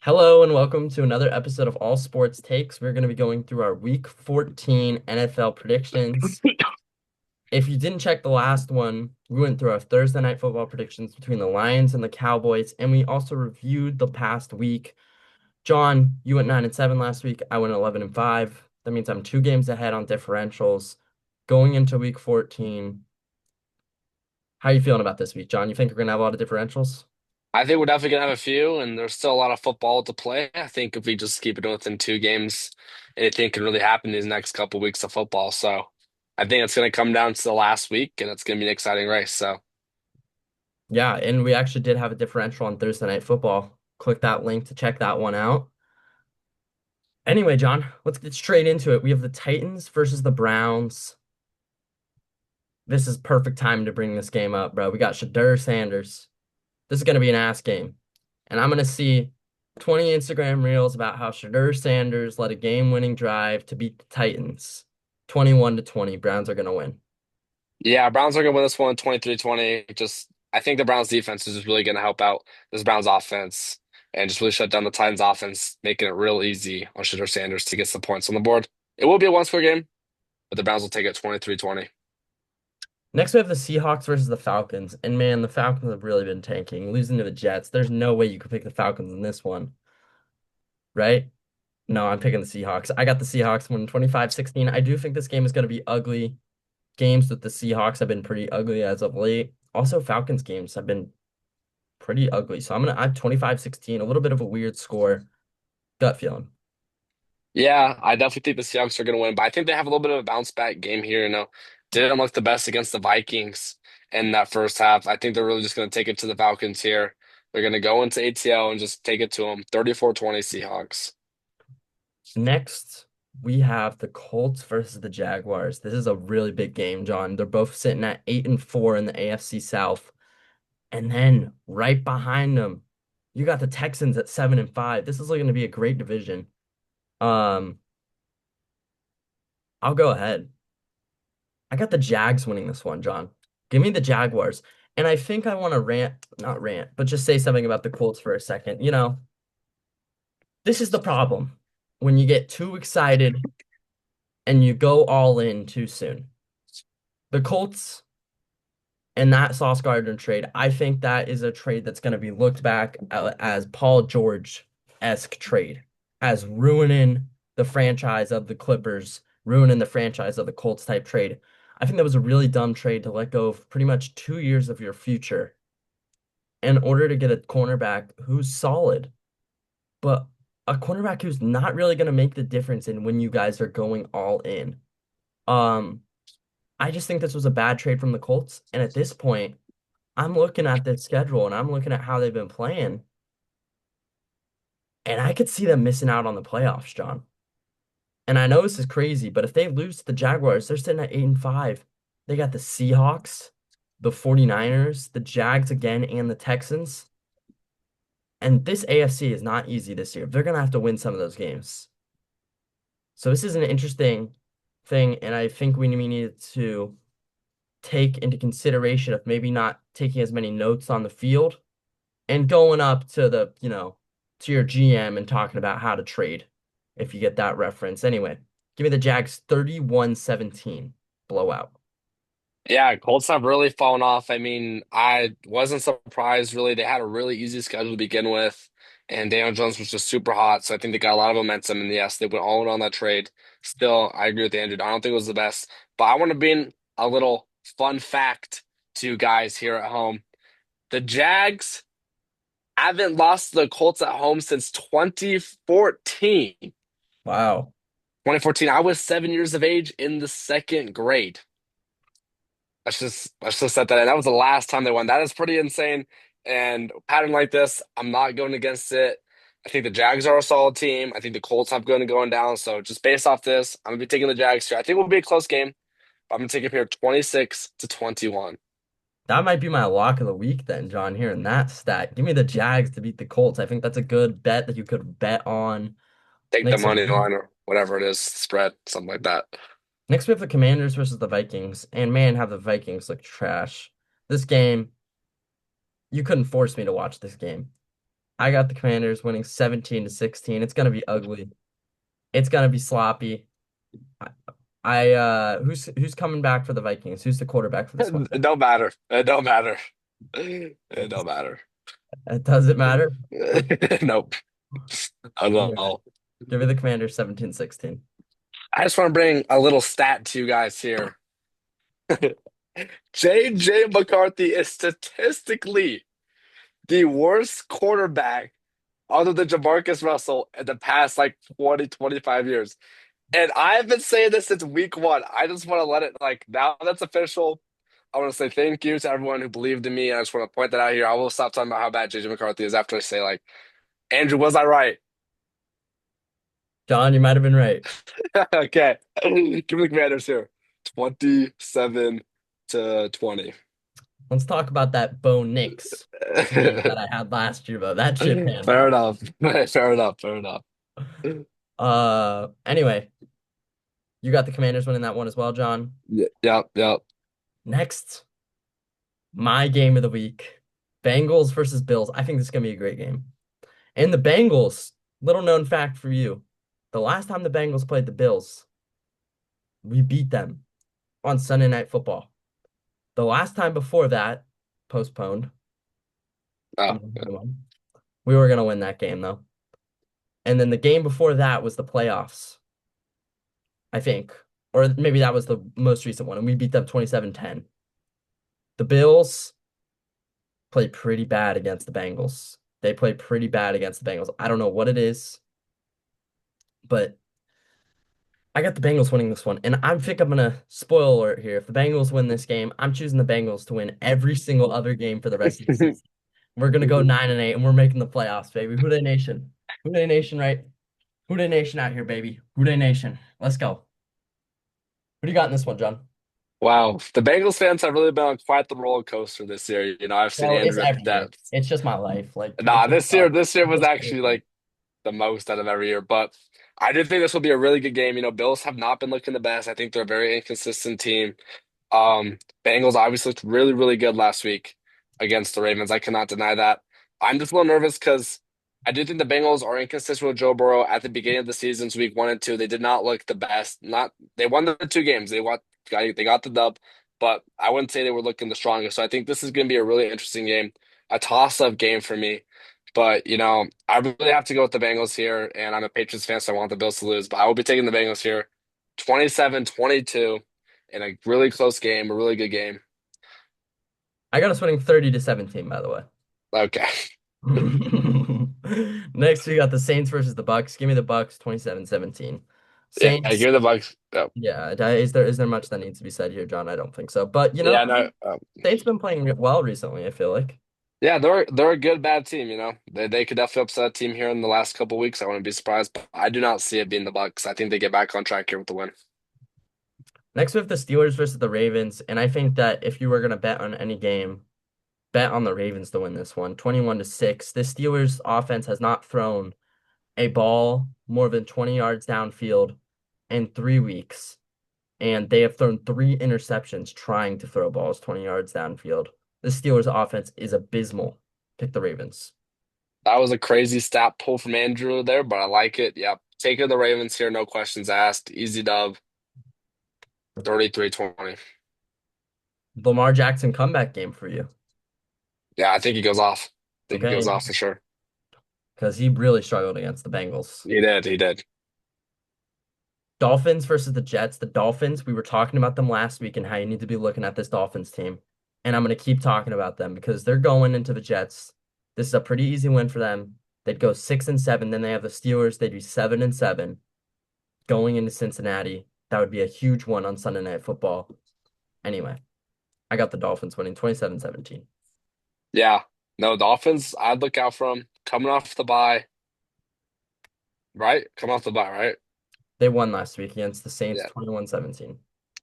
Hello and welcome to another episode of All Sports Takes. We're going to be going through our Week 14 NFL predictions. If you didn't check the last one, we went through our Thursday night football predictions between the Lions and the Cowboys, and we also reviewed the past week. John, you went 9-7 last week. I went 11-5. That means I'm 2 games ahead on differentials. Going into Week 14, how are you feeling about this week, John? You think we're going to have a lot of differentials? I think we're definitely gonna have a few, and there's still a lot of football to play. I think if we just keep it within 2 games, anything can really happen these next couple weeks of football. So I think it's gonna come down to the last week, and it's gonna be an exciting race. So Yeah, and we actually did have a differential on Thursday Night Football. Click that link to check that one out. Anyway, John, let's get straight into it. We have the Titans versus the Browns. This is perfect time to bring this game up, bro. We got Shedeur Sanders. This is going to be an ass game. And I'm going to see 20 Instagram reels about how Shedeur Sanders led a game-winning drive to beat the Titans. 21-20. Browns are going to win. yeah, Browns are gonna win this one 23-20. Just I think the Browns defense is just really gonna help out this Browns offense and just really shut down the Titans offense, making it real easy on Shedeur Sanders to get some points on the board. It will be a one-score game, but the Browns will take it 23-20. Next, we have the Seahawks versus the Falcons. And man, the Falcons have really been tanking, losing to the Jets. There's no way you could pick the Falcons in this one, right? No, I'm picking the Seahawks. I got the Seahawks winning 25-16. I do think this game is going to be ugly. Games with the Seahawks have been pretty ugly as of late. Also, Falcons games have been pretty ugly. So I have 25-16, a little bit of a weird score. Gut feeling. Yeah, I definitely think the Seahawks are going to win, but I think they have a little bit of a bounce back game here. Didn't look the best against the Vikings in that first half. I think they're really just going to take it to the Falcons here. They're going to go into ATL and just take it to them. 34-20 Seahawks. Next, we have the Colts versus the Jaguars. This is a really big game, John. They're both sitting at 8-4 in the AFC South. And then right behind them, you got the Texans at 7-5. This is going to be a great division. Um, I'll go ahead. I got the Jags winning this one, John. Give me the Jaguars. And I think I want to not rant, but just say something about the Colts for a second. This is the problem when you get too excited and you go all in too soon. The Colts and that Sauce Gardner trade, I think that is a trade that's going to be looked back as Paul George-esque trade, as ruining the franchise of the Clippers, ruining the franchise of the Colts type trade. I think that was a really dumb trade to let go of pretty much 2 years of your future in order to get a cornerback who's solid, but a cornerback who's not really going to make the difference in when you guys are going all in. Um, I just think this was a bad trade from the Colts, and at this point, I'm looking at the schedule and I'm looking at how they've been playing, and I could see them missing out on the playoffs, John. And I know this is crazy, but if they lose to the Jaguars, they're sitting at 8-5. They got the Seahawks, the 49ers, the Jags again, and the Texans. And this AFC is not easy this year. They're gonna have to win some of those games. So this is an interesting thing, and I think we need to take into consideration of maybe not taking as many notes on the field and going up to to your GM and talking about how to trade, if you get that reference. Anyway, give me the Jags 31-17 blowout. Yeah, Colts have really fallen off. I mean, I wasn't surprised really. They had a really easy schedule to begin with, and Daniel Jones was just super hot. So I think they got a lot of momentum. And yes, they went all in on that trade. Still, I agree with Andrew. I don't think it was the best, but I want to bring a little fun fact to you guys here at home. The Jags haven't lost to the Colts at home since 2014. Wow. 2014, I was 7 years of age in the second grade. Let's just set that in. That was the last time they won. That is pretty insane. And a pattern like this, I'm not going against it. I think the Jags are a solid team. I think the Colts have going down. So just based off this, I'm gonna be taking the Jags here. I think it will be a close game, but I'm gonna take it here 26-21. That might be my lock of the week then, John, here in that stat. Give me the Jags to beat the Colts. I think that's a good bet that you could bet on. Take the Next, money line or whatever it is, spread, something like that. next we have the Commanders versus the Vikings. And man, have the Vikings look trash. This game, you couldn't force me to watch this game. I got the Commanders winning 17-16. It's gonna be ugly. It's gonna be sloppy. I, who's coming back for the Vikings? Who's the quarterback for this one? It don't matter. It don't matter. It don't matter. Does it matter? Nope. I don't Anyway, know. give me the Commanders 17-16. I just want to bring a little stat to you guys here. J.J. McCarthy is statistically the worst quarterback other than Jamarcus Russell in the past like 20, 25 years. And I've been saying this since week one. I just want to let it like now that's official. I want to say thank you to everyone who believed in me. I just want to point that out here. I will stop talking about how bad JJ McCarthy is after I say like, Andrew, was I right? John, you might have been right. Okay. Give me the Commanders here. 27-20. Let's talk about that Bo Nix team that I had last year, though. That shit panned Fair out. enough. Fair enough. Fair enough. Anyway, you got the Commanders winning that one as well, John. Yep, yep. Next, my game of the week, Bengals versus Bills. I think this is gonna be a great game. And the Bengals, little known fact for you, the last time the Bengals played the Bills, we beat them on Sunday Night Football. The last time before that, postponed. Oh, We were gonna win that game though. And then the game before that was the playoffs, I think. Or maybe that was the most recent one, and we beat them 27-10. The Bills played pretty bad against the Bengals. They played pretty bad against the Bengals. I don't know what it is, but I got the Bengals winning this one. And I think I'm gonna spoil alert here. If the Bengals win this game, I'm choosing the Bengals to win every single other game for the rest of the season. We're gonna go 9-8 and we're making the playoffs, baby. Who Dey Nation? Who Dey Nation, right? Who Dey Nation out here, baby. Who Dey Nation. Let's go. What do you got in this one, John? wow. The Bengals fans have really been on quite the roller coaster this year. I've seen Well, it's Andrew at the every year. depths. It's just my life. Like it Nah, just this year it was just actually like the most out of every year. But I do think this will be a really good game. Bills have not been looking the best. I think they're a very inconsistent team. Bengals obviously looked really, really good last week against the Ravens. I cannot deny that. I'm just a little nervous because I do think the Bengals are inconsistent with Joe Burrow at the beginning of the seasons, week 1 and 2. They did not look the best. Not they won the two games. They got the dub, but I wouldn't say they were looking the strongest. So I think this is going to be a really interesting game, a toss-up game for me. But I really have to go with the Bengals here, and I'm a Patriots fan, so I want the Bills to lose. But I will be taking the Bengals here, 27-22 in a really close game, a really good game. I got us winning 30-17, by the way. Okay. Next, we got the Saints versus the Bucks. Give me the Bucks 27-17. Yeah, give Saints, me the Bucks. Oh. yeah, is there much that needs to be said here, John? I don't think so. But Yeah, no. Saints been playing well recently, I feel like. Yeah, they're a good bad team. They could definitely upset a team here in the last couple weeks. I wouldn't be surprised, but I do not see it being the Bucks. I think they get back on track here with the win. Next, we have the Steelers versus the Ravens, and I think that if you were gonna bet on any game, bet on the Ravens to win this one, 21-6. The Steelers offense has not thrown a ball more than 20 yards downfield in 3 weeks, and they have thrown three interceptions trying to throw balls 20 yards downfield. The Steelers offense is abysmal. Pick the Ravens. That was a crazy stat pull from Andrew there, but I like it. Yep. Taking the Ravens here, no questions asked. Easy dub, 33-20. Lamar Jackson comeback game for you. Yeah, I think he goes off. I think he Okay. goes off for sure. Because he really struggled against the Bengals. He did. He did. Dolphins versus the Jets. The Dolphins, we were talking about them last week and how you need to be looking at this Dolphins team. And I'm going to keep talking about them because they're going into the Jets. This is a pretty easy win for them. They'd go 6-7. Then they have the Steelers. They'd be 7-7 going into Cincinnati. That would be a huge one on Sunday Night Football. Anyway, I got the Dolphins winning 27-17. Yeah. No, Dolphins, I'd look out for them. Coming off the bye, right? Coming off the bye, right? They won last week against the Saints Yeah. 21-17.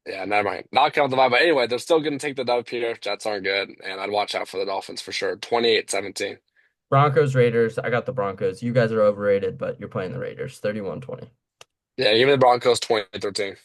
Yeah, never mind. Not count the bye, but anyway, they're still going to take the dub here. Jets aren't good, and I'd watch out for the Dolphins for sure. 28-17. Broncos, Raiders. I got the Broncos. You guys are overrated, but you're playing the Raiders. 31-20. Yeah, give me the Broncos 2013.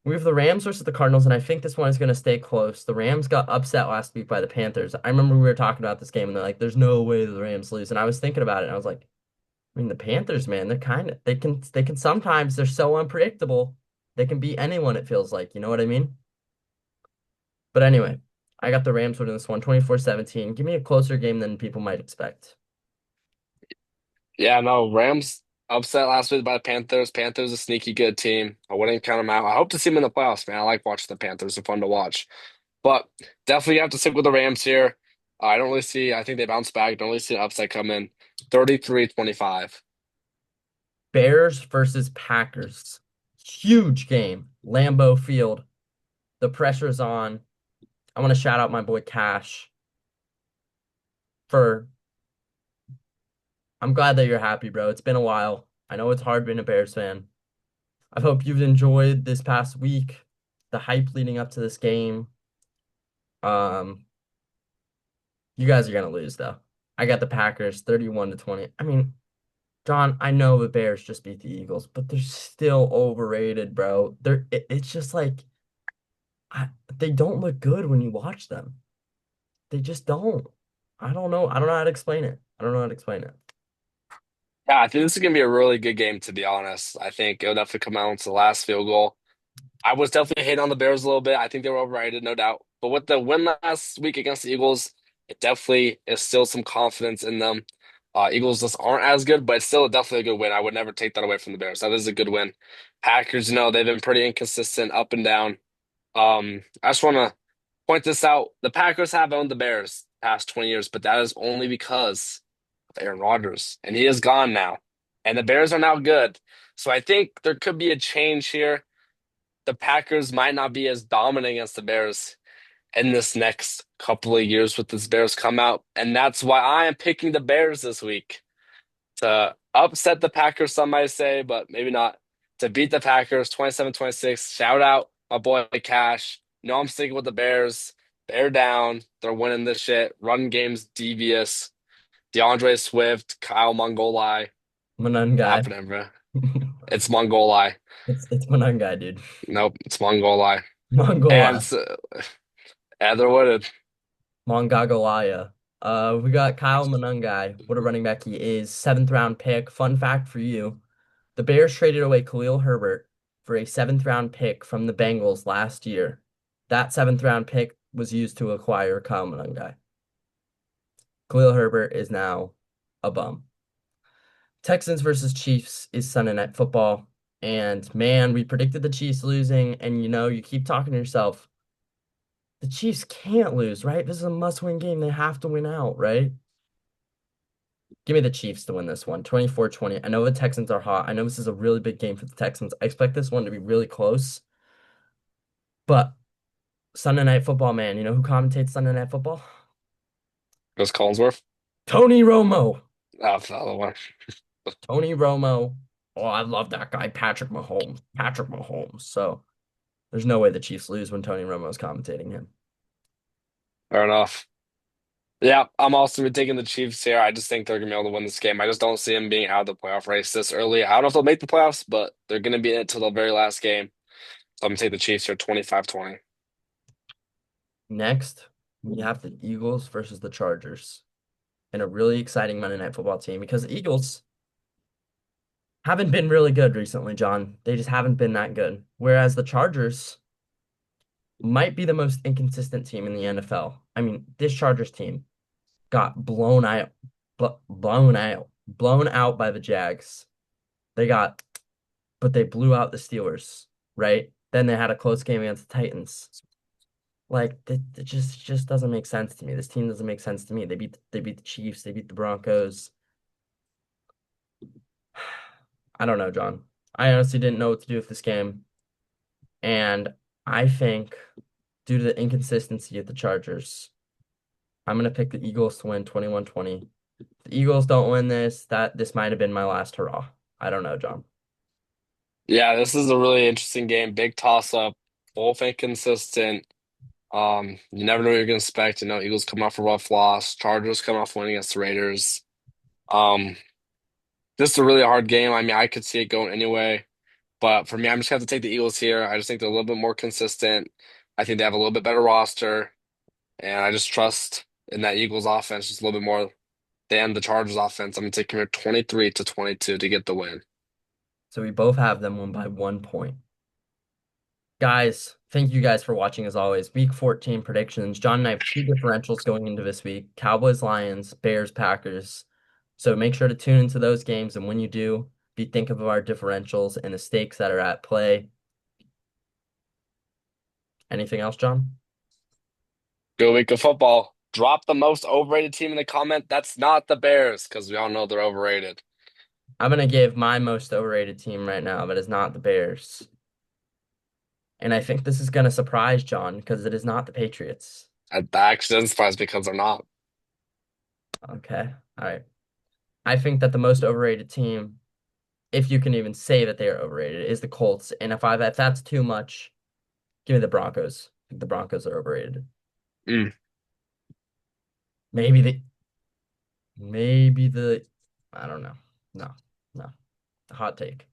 We have the Rams versus the Cardinals, and I think this one is going to stay close. The Rams got upset last week by the Panthers. I remember we were talking about this game, and they're like, "There's no way the Rams lose." And I was thinking about it, and I was like, "I mean, the Panthers, man, they're kind of they can sometimes they're so unpredictable. They can beat anyone. It feels like, you know what I mean?" But anyway, I got the Rams winning this one, 24-17. Give me a closer game than people might expect. Yeah, no, Rams upset last week by the Panthers. Panthers a sneaky good team. I wouldn't count them out. I hope to see them in the playoffs, man. I like watching the Panthers. They're fun to watch. But definitely have to stick with the Rams here. I don't really see, I think they bounce back. Don't really see an upset coming. 33-25. Bears versus Packers. Huge game. Lambeau Field. The pressure's on. I want to shout out my boy Cash for I'm glad that you're happy, bro. It's been a while. I know it's hard being a Bears fan. I hope you've enjoyed this past week, the hype leading up to this game. Um, you guys are gonna lose though. I got the Packers 31-20. I mean, John, I know the Bears just beat the Eagles, but they're still overrated, bro. It's just like they don't look good when you watch them. They just don't. I don't know. I don't know how to explain it. I don't know how to explain it. Yeah, I think this is going to be a really good game, to be honest. I think it'll definitely come out to the last field goal. I was definitely hating on the Bears a little bit. I think they were overrated, no doubt. But with the win last week against the Eagles, it definitely is still some confidence in them. Eagles just aren't as good, but it's still definitely a good win. I would never take that away from the Bears. That is a good win. Packers, they've been pretty inconsistent, up and down. I just want to point this out. The Packers have owned the Bears the past 20 years, but that is only because of Aaron Rodgers, and he is gone now. And the Bears are now good. So I think there could be a change here. The Packers might not be as dominant against the Bears in this next couple of years with this Bears come out. And that's why I am picking the Bears this week to upset the Packers, some might say, but maybe not. To beat the Packers 27-26. Shout out my boy Cash. No, I'm sticking with the Bears. Bear down. They're winning this shit. Run game's devious. DeAndre Swift, Kyle Mongoli. Manun guy. Happening, bro. It's Mongoli. It's Manun guy, dude. Nope, it's Mongoli. And Mongola. they're winning. Mongagolaya. We got Kyle Manungai. What a running back he is. Seventh round pick. Fun fact for you. The Bears traded away Khalil Herbert for a seventh round pick from the Bengals last year. That seventh round pick was used to acquire Kyle Manungai. Khalil Herbert is now a bum. Texans versus Chiefs is Sunday Night Football. And man, we predicted the Chiefs losing, and you keep talking to yourself, the Chiefs can't lose, right? This is a must-win game. They have to win out, right? Give me the Chiefs to win this one, 24-20. I know the Texans are hot. I know this is a really big game for the Texans. I expect this one to be really close. But Sunday Night Football, man, you know who commentates Sunday Night Football? Goes Collinsworth. Tony Romo. Oh, the other one. Tony Romo. Oh, I love that guy, Patrick Mahomes. Patrick Mahomes. So there's no way the Chiefs lose when Tony Romo is commentating him. Fair enough. Yeah, I'm also taking the Chiefs here. I just think they're gonna be able to win this game. I just don't see them being out of the playoff race this early. I don't know if they'll make the playoffs, but they're gonna be in it till the very last game. So I'm gonna take the Chiefs here 25-20. Next, we have the Eagles versus the Chargers in a really exciting Monday Night Football team because the Eagles haven't been really good recently, John. They just haven't been that good. Whereas the Chargers might be the most inconsistent team in the NFL. I mean, this Chargers team got blown out by the Jags. They got, but they blew out the Steelers, right? Then they had a close game against the Titans. Like it just doesn't make sense to me. This team doesn't make sense to me. They beat the Chiefs, they beat the Broncos. I don't know, John. I honestly didn't know what to do with this game. And I think due to the inconsistency of the Chargers, I'm gonna pick the Eagles to win 21-20. If the Eagles don't win this might have been my last hurrah. I don't know, John. Yeah, this is a really interesting game. Big toss up, both inconsistent. You never know what you're gonna expect. Eagles come off a rough loss, Chargers come off winning against the Raiders. Um, this is a really hard game. I mean, I could see it going anyway. But for me, I'm just gonna have to take the Eagles here. I just think they're a little bit more consistent. I think they have a little bit better roster, and I just trust in that Eagles offense just a little bit more than the Chargers offense. I'm gonna take them here 23-22 to get the win. So we both have them won by 1 point. Guys, thank you guys for watching as always. Week 14 predictions. John and I have two differentials going into this week: Cowboys, Lions, Bears, Packers. So make sure to tune into those games. And when you do, be thinking of our differentials and the stakes that are at play. Anything else, John? Good week of football. Drop the most overrated team in the comment. That's not the Bears, because we all know they're overrated. I'm going to give my most overrated team right now, but it's not the Bears. And I think this is going to surprise John because it is not the Patriots. That actually doesn't surprise me because they're not. Okay. All right. I think that the most overrated team, if you can even say that they are overrated, is the Colts. And if that's too much, give me the Broncos. I think the Broncos are overrated. Mm. Maybe the maybe the I don't know. No, no. Hot take.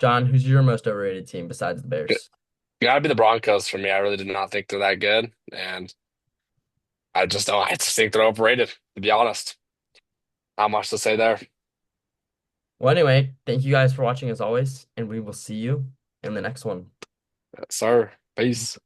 John, who's your most overrated team besides the Bears? Gotta be the Broncos for me. I really did not think they're that good, and I just don't. I just think they're overrated, to be honest. Not much to say there. Well, anyway, thank you guys for watching as always, and we will see you in the next one. Sir, peace.